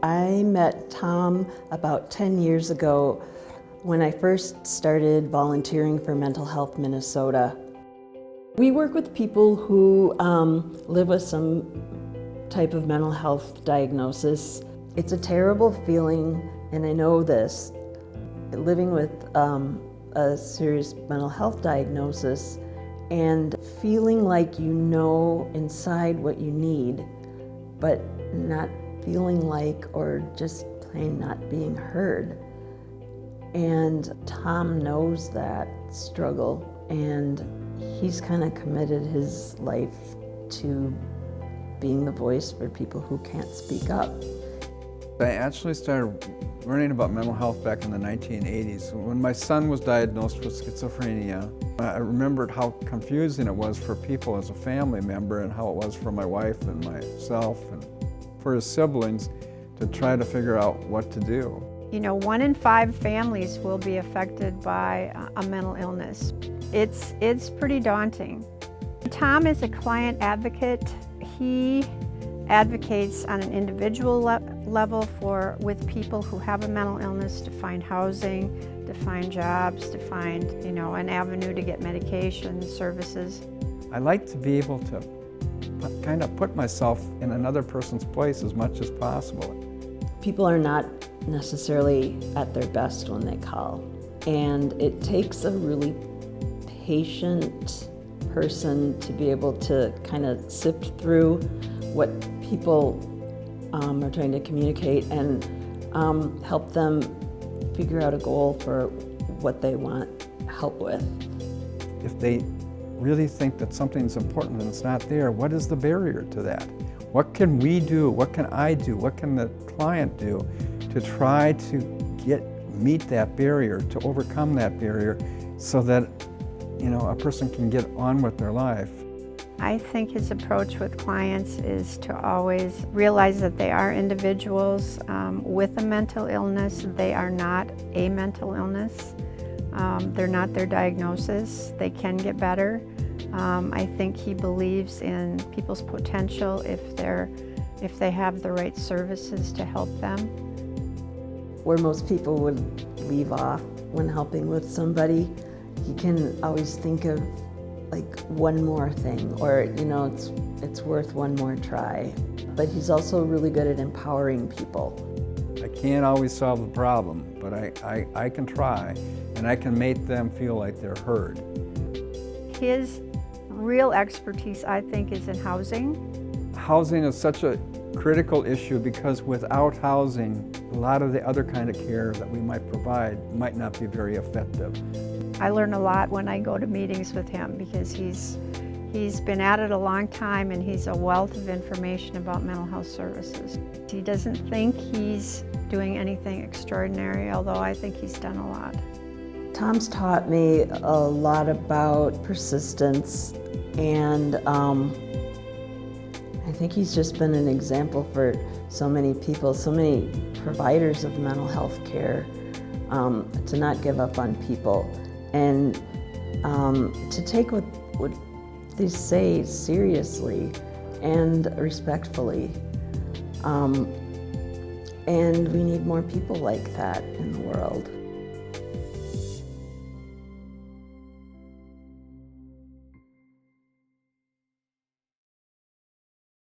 I met Tom about 10 years ago when I first started volunteering for Mental Health Minnesota. We work with people who live with some type of mental health diagnosis. It's a terrible feeling, and I know this. Living with a serious mental health diagnosis and feeling like you know inside what you need, but not feeling like, or just plain not being heard. And Tom knows that struggle, and he's kind of committed his life to being the voice for people who can't speak up. I actually started learning about mental health back in the 1980s. When my son was diagnosed with schizophrenia, I remembered how confusing it was for people as a family member, and how it was for my wife and myself and for his siblings to try to figure out what to do. You know, 1 in 5 families will be affected by a mental illness. It's pretty daunting. Tom is a client advocate. He advocates on an individual level with people who have a mental illness to find housing, to find jobs, to find, an avenue to get medication, services. I like to be able to kind of put myself in another person's place as much as possible. People are not necessarily at their best when they call, and it takes a really patient person to be able to kind of sift through what people are trying to communicate and help them figure out a goal for what they want help with. If they really think that something's important and it's not there, what is the barrier to that? What can we do? What can I do? What can the client do to try to meet that barrier, to overcome that barrier, so that a person can get on with their life? I think his approach with clients is to always realize that they are individuals with a mental illness. They are not a mental illness. They're not their diagnosis. They can get better. I think he believes in people's potential if they have the right services to help them. Where most people would leave off when helping with somebody, he can always think of like one more thing, or it's worth one more try. But he's also really good at empowering people. I can't always solve the problem, but I can try, and I can make them feel like they're heard. His real expertise, I think, is in housing. Housing is such a critical issue, because without housing, a lot of the other kind of care that we might provide might not be very effective. I learn a lot when I go to meetings with him, because he's been at it a long time, and he's a wealth of information about mental health services. He doesn't think he's doing anything extraordinary, although I think he's done a lot. Tom's taught me a lot about persistence, and I think he's just been an example for so many people, so many providers of mental health care, to not give up on people, and to take what they say seriously and respectfully. And we need more people like that in the world.